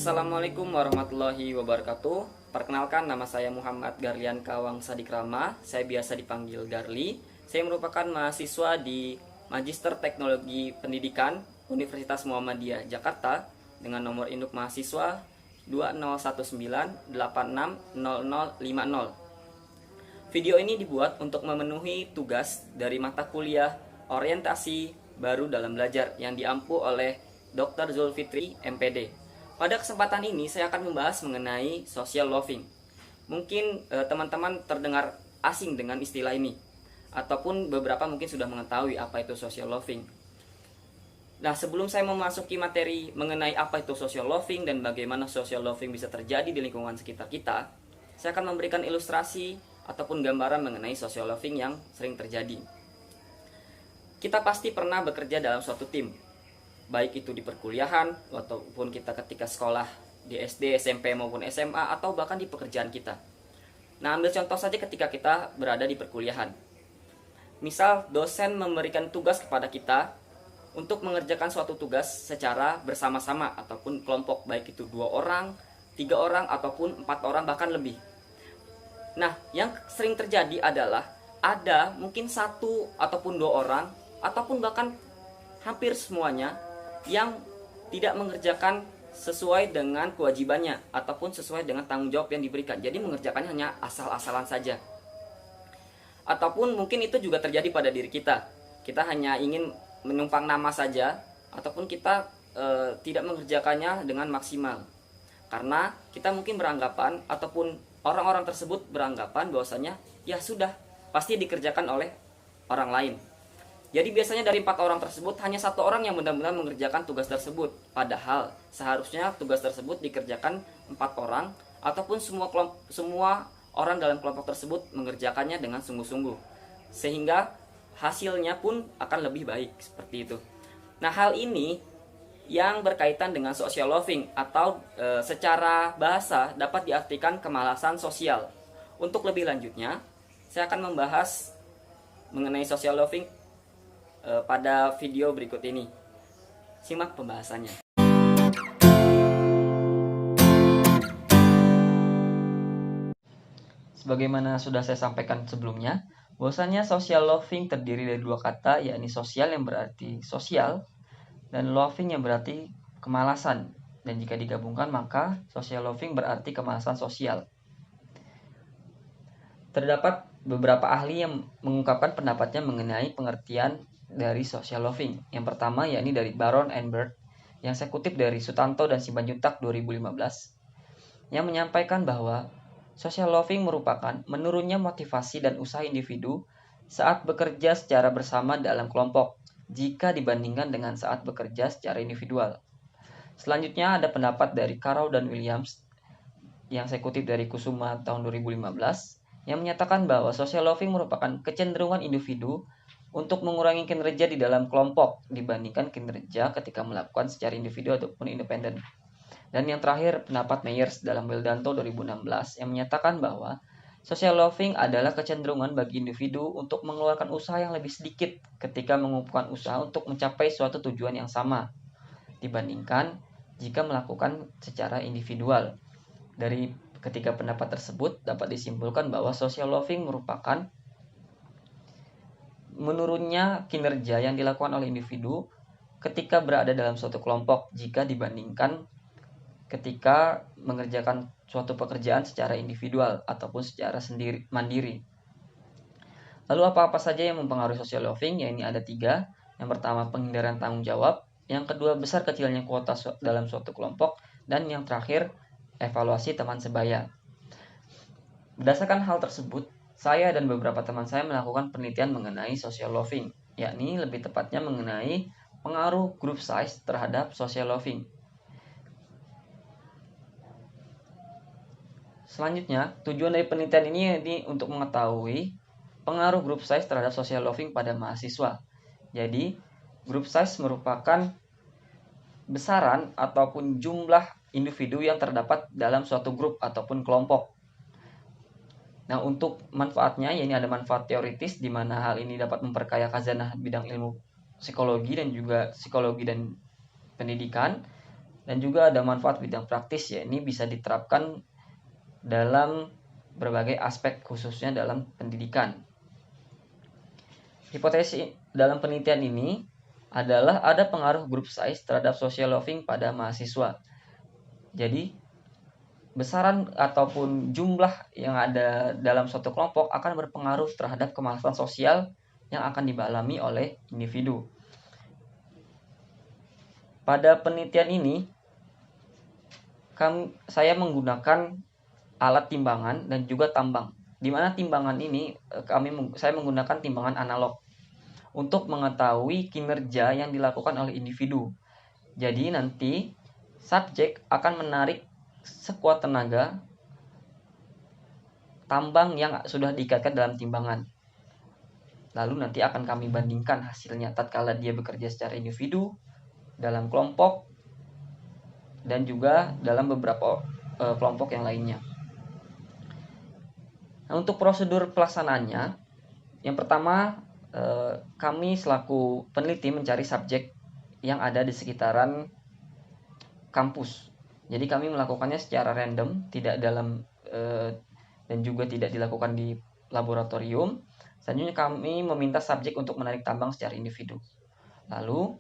Assalamualaikum warahmatullahi wabarakatuh. Perkenalkan, nama saya Muhammad Garlian Kawang Sadikrama. Saya biasa dipanggil Garli. Saya merupakan mahasiswa di Magister Teknologi Pendidikan Universitas Muhammadiyah Jakarta dengan nomor induk mahasiswa 2019860050. Video ini dibuat untuk memenuhi tugas dari mata kuliah orientasi baru dalam belajar yang diampu oleh Dr. Zulfitri, MPD. Pada kesempatan ini saya akan membahas mengenai social loving. Mungkin teman-teman terdengar asing dengan istilah ini, ataupun beberapa mungkin sudah mengetahui apa itu social loving. Nah, sebelum saya memasuki materi mengenai apa itu social loving dan bagaimana social loving bisa terjadi di lingkungan sekitar kita, saya akan memberikan ilustrasi ataupun gambaran mengenai social loving yang sering terjadi. Kita pasti pernah bekerja dalam suatu tim, baik itu di perkuliahan ataupun kita ketika sekolah di SD, SMP maupun SMA, atau bahkan di pekerjaan kita. Nah, ambil contoh saja ketika kita berada di perkuliahan. Misal dosen memberikan tugas kepada kita untuk mengerjakan suatu tugas secara bersama-sama ataupun kelompok, baik itu 2 orang, 3 orang, ataupun 4 orang bahkan lebih. Nah, yang sering terjadi adalah ada mungkin 1 ataupun 2 orang ataupun bahkan hampir semuanya yang tidak mengerjakan sesuai dengan kewajibannya ataupun sesuai dengan tanggung jawab yang diberikan. Jadi mengerjakannya hanya asal-asalan saja. Ataupun mungkin itu juga terjadi pada diri kita. Kita hanya ingin menumpang nama saja, ataupun kita tidak mengerjakannya dengan maksimal. Karena kita mungkin beranggapan, ataupun orang-orang tersebut beranggapan bahwasanya ya sudah, pasti dikerjakan oleh orang lain. Jadi biasanya dari 4 orang tersebut hanya 1 orang yang benar-benar mengerjakan tugas tersebut. Padahal seharusnya tugas tersebut dikerjakan 4 orang ataupun semua orang dalam kelompok tersebut mengerjakannya dengan sungguh-sungguh. Sehingga hasilnya pun akan lebih baik seperti itu. Nah, hal ini yang berkaitan dengan social loving atau secara bahasa dapat diartikan kemalasan sosial. Untuk lebih lanjutnya, saya akan membahas mengenai social loving pada video berikut ini. Simak pembahasannya. Sebagaimana sudah saya sampaikan sebelumnya, bahwasanya social loving terdiri dari 2 kata, yakni sosial yang berarti sosial dan loving yang berarti kemalasan. Dan jika digabungkan maka social loving berarti kemalasan sosial. Terdapat beberapa ahli yang mengungkapkan pendapatnya mengenai pengertian dari social loving. Yang pertama yakni dari Baron and Bird, yang saya kutip dari Sutanto dan Simanjuntak 2015, yang menyampaikan bahwa social loving merupakan menurunnya motivasi dan usaha individu saat bekerja secara bersama dalam kelompok jika dibandingkan dengan saat bekerja secara individual. Selanjutnya ada pendapat dari Carroll dan Williams yang saya kutip dari Kusuma tahun 2015, yang menyatakan bahwa social loving merupakan kecenderungan individu untuk mengurangi kinerja di dalam kelompok dibandingkan kinerja ketika melakukan secara individu ataupun independen. Dan yang terakhir, pendapat Meyers dalam Weldanto 2016 yang menyatakan bahwa social loving adalah kecenderungan bagi individu untuk mengeluarkan usaha yang lebih sedikit ketika mengumpulkan usaha untuk mencapai suatu tujuan yang sama dibandingkan jika melakukan secara individual. Dari ketiga pendapat tersebut dapat disimpulkan bahwa social loving merupakan menurunnya kinerja yang dilakukan oleh individu ketika berada dalam suatu kelompok jika dibandingkan ketika mengerjakan suatu pekerjaan secara individual ataupun secara mandiri. Lalu apa-apa saja yang mempengaruhi social loving? Ya, ini ada 3. Yang pertama, penghindaran tanggung jawab. Yang kedua, besar kecilnya kuota dalam suatu kelompok. Dan yang terakhir, evaluasi teman sebaya. Berdasarkan hal tersebut, saya dan beberapa teman saya melakukan penelitian mengenai social loving, yakni lebih tepatnya mengenai pengaruh group size terhadap social loving. Selanjutnya, tujuan dari penelitian ini untuk mengetahui pengaruh group size terhadap social loving pada mahasiswa. Jadi, group size merupakan besaran ataupun jumlah individu yang terdapat dalam suatu grup ataupun kelompok. Nah, untuk manfaatnya, ya ini ada manfaat teoritis di mana hal ini dapat memperkaya khazanah bidang ilmu psikologi dan juga psikologi dan pendidikan. dan juga ada manfaat bidang praktis, ya ini bisa diterapkan dalam berbagai aspek khususnya dalam pendidikan. Hipotesis dalam penelitian ini adalah ada pengaruh group size terhadap social loving pada mahasiswa. Jadi besaran ataupun jumlah yang ada dalam suatu kelompok akan berpengaruh terhadap kemalasan sosial yang akan dialami oleh individu. Pada penelitian ini, saya menggunakan alat timbangan dan juga tambang. Di mana timbangan ini saya menggunakan timbangan analog untuk mengetahui kinerja yang dilakukan oleh individu. Jadi nanti subjek akan menarik sekuat tenaga tambang yang sudah diikatkan dalam timbangan. Lalu nanti akan kami bandingkan hasilnya tatkala dia bekerja secara individu, dalam kelompok, dan juga dalam beberapa kelompok yang lainnya. Nah, untuk prosedur pelaksanaannya, yang pertama kami selaku peneliti mencari subjek yang ada di sekitaran kampus. Jadi kami melakukannya secara random, tidak dalam dan juga tidak dilakukan di laboratorium. Selanjutnya kami meminta subjek untuk menarik tambang secara individu. Lalu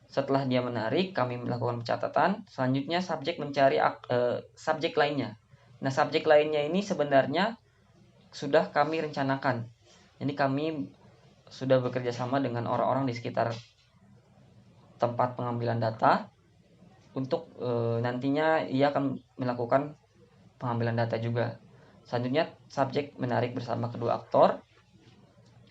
setelah dia menarik, kami melakukan pencatatan. Selanjutnya subjek mencari subjek lainnya. Nah, subjek lainnya ini sebenarnya sudah kami rencanakan. Jadi kami sudah bekerja sama dengan orang-orang di sekitar tempat pengambilan data untuk nantinya ia akan melakukan pengambilan data juga. Selanjutnya subjek menarik bersama kedua aktor.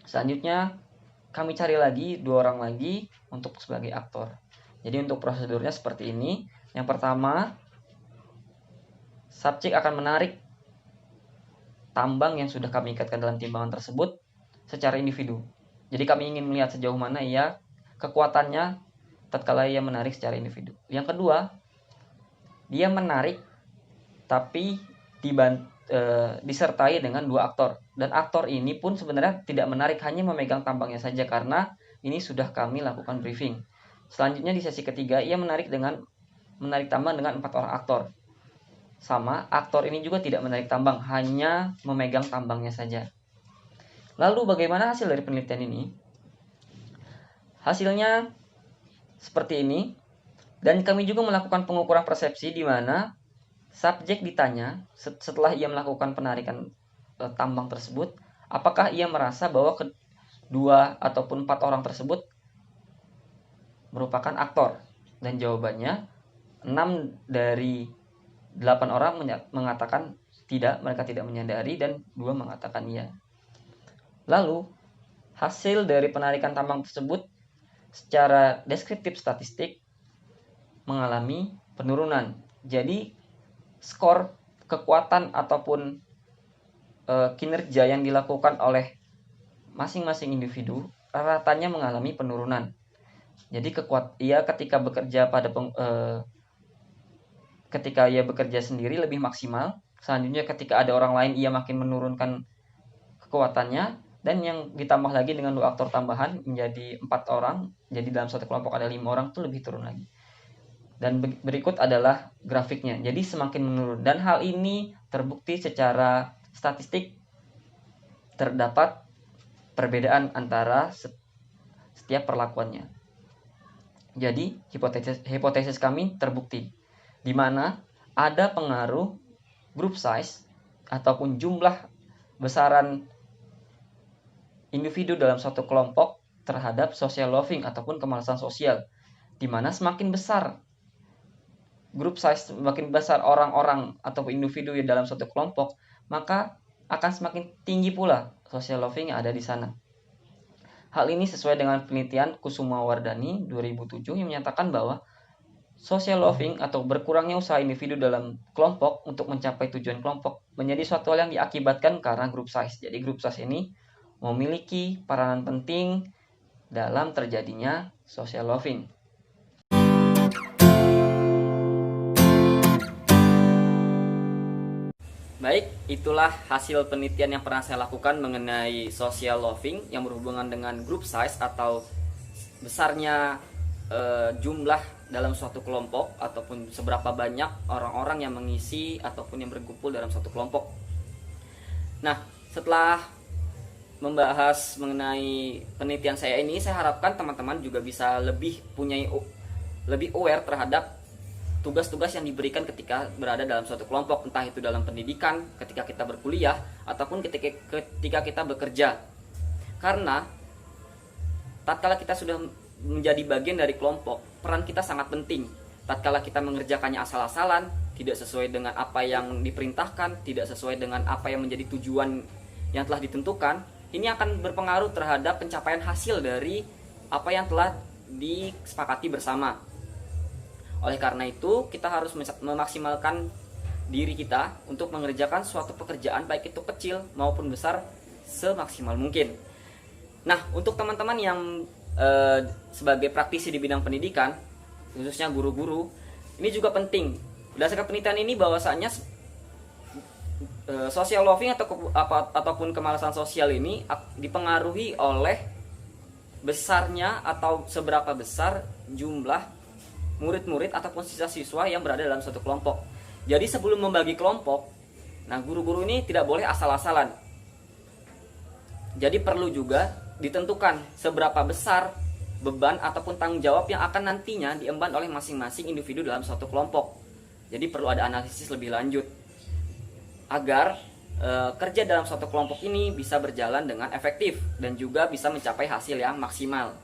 Selanjutnya kami cari lagi 2 orang lagi untuk sebagai aktor. Jadi untuk prosedurnya seperti ini. Yang pertama, subjek akan menarik tambang yang sudah kami ikatkan dalam timbangan tersebut secara individu. Jadi kami ingin melihat sejauh mana kekuatannya tatkala ia menarik secara individu. Yang kedua, dia menarik tapi disertai dengan 2 aktor. Dan aktor ini pun sebenarnya tidak menarik, hanya memegang tambangnya saja karena ini sudah kami lakukan briefing. Selanjutnya di sesi ketiga, ia menarik tambang dengan 4 orang aktor. Sama, aktor ini juga tidak menarik tambang, hanya memegang tambangnya saja. Lalu bagaimana hasil dari penelitian ini? Hasilnya seperti ini. Dan kami juga melakukan pengukuran persepsi di mana subjek ditanya setelah ia melakukan penarikan tambang tersebut, apakah ia merasa bahwa 2 ataupun 4 orang tersebut merupakan aktor. Dan jawabannya 6 dari 8 orang mengatakan tidak, mereka tidak menyadari, dan 2 mengatakan iya. Lalu hasil dari penarikan tambang tersebut secara deskriptif statistik mengalami penurunan. Jadi skor kekuatan ataupun kinerja yang dilakukan oleh masing-masing individu ratanya mengalami penurunan. Jadi ia ketika ia bekerja sendiri lebih maksimal. Selanjutnya ketika ada orang lain ia makin menurunkan kekuatannya. Dan yang ditambah lagi dengan 2 aktor tambahan menjadi 4 orang. Jadi dalam satu kelompok ada 5 orang, itu lebih turun lagi. Dan berikut adalah grafiknya. Jadi semakin menurun. Dan hal ini terbukti secara statistik terdapat perbedaan antara setiap perlakuannya. Jadi hipotesis kami terbukti, di mana ada pengaruh group size ataupun jumlah besaran individu dalam suatu kelompok terhadap social loving ataupun kemalasan sosial, di mana semakin besar group size, semakin besar orang-orang atau individu yang dalam suatu kelompok, maka akan semakin tinggi pula social loving yang ada di sana. Hal ini sesuai dengan penelitian Kusumawardhani 2007 yang menyatakan bahwa social loving atau berkurangnya usaha individu dalam kelompok untuk mencapai tujuan kelompok menjadi suatu hal yang diakibatkan karena group size. Jadi group size ini memiliki peranan penting dalam terjadinya social loving. Baik, itulah hasil penelitian yang pernah saya lakukan mengenai social loving yang berhubungan dengan group size atau besarnya jumlah dalam suatu kelompok ataupun seberapa banyak orang-orang yang mengisi ataupun yang berkumpul dalam suatu kelompok. Nah, setelah membahas mengenai penelitian saya ini, saya harapkan teman-teman juga bisa lebih aware terhadap tugas-tugas yang diberikan ketika berada dalam suatu kelompok, entah itu dalam pendidikan, ketika kita berkuliah, ataupun ketika kita bekerja. Karena tatkala kita sudah menjadi bagian dari kelompok, peran kita sangat penting. Tatkala kita mengerjakannya asal-asalan, tidak sesuai dengan apa yang diperintahkan, tidak sesuai dengan apa yang menjadi tujuan yang telah ditentukan, ini akan berpengaruh terhadap pencapaian hasil dari apa yang telah disepakati bersama. Oleh karena itu, kita harus memaksimalkan diri kita untuk mengerjakan suatu pekerjaan, baik itu kecil maupun besar, semaksimal mungkin. Nah, untuk teman-teman yang sebagai praktisi di bidang pendidikan, khususnya guru-guru, ini juga penting. Berdasarkan penelitian ini bahwasanya social loving ataupun kemalasan sosial ini dipengaruhi oleh besarnya atau seberapa besar jumlah murid-murid ataupun siswa-siswa yang berada dalam suatu kelompok. Jadi sebelum membagi kelompok, nah guru-guru ini tidak boleh asal-asalan. Jadi perlu juga ditentukan seberapa besar beban ataupun tanggung jawab yang akan nantinya diemban oleh masing-masing individu dalam suatu kelompok. Jadi perlu ada analisis lebih lanjut agar kerja dalam suatu kelompok ini bisa berjalan dengan efektif dan juga bisa mencapai hasil yang maksimal.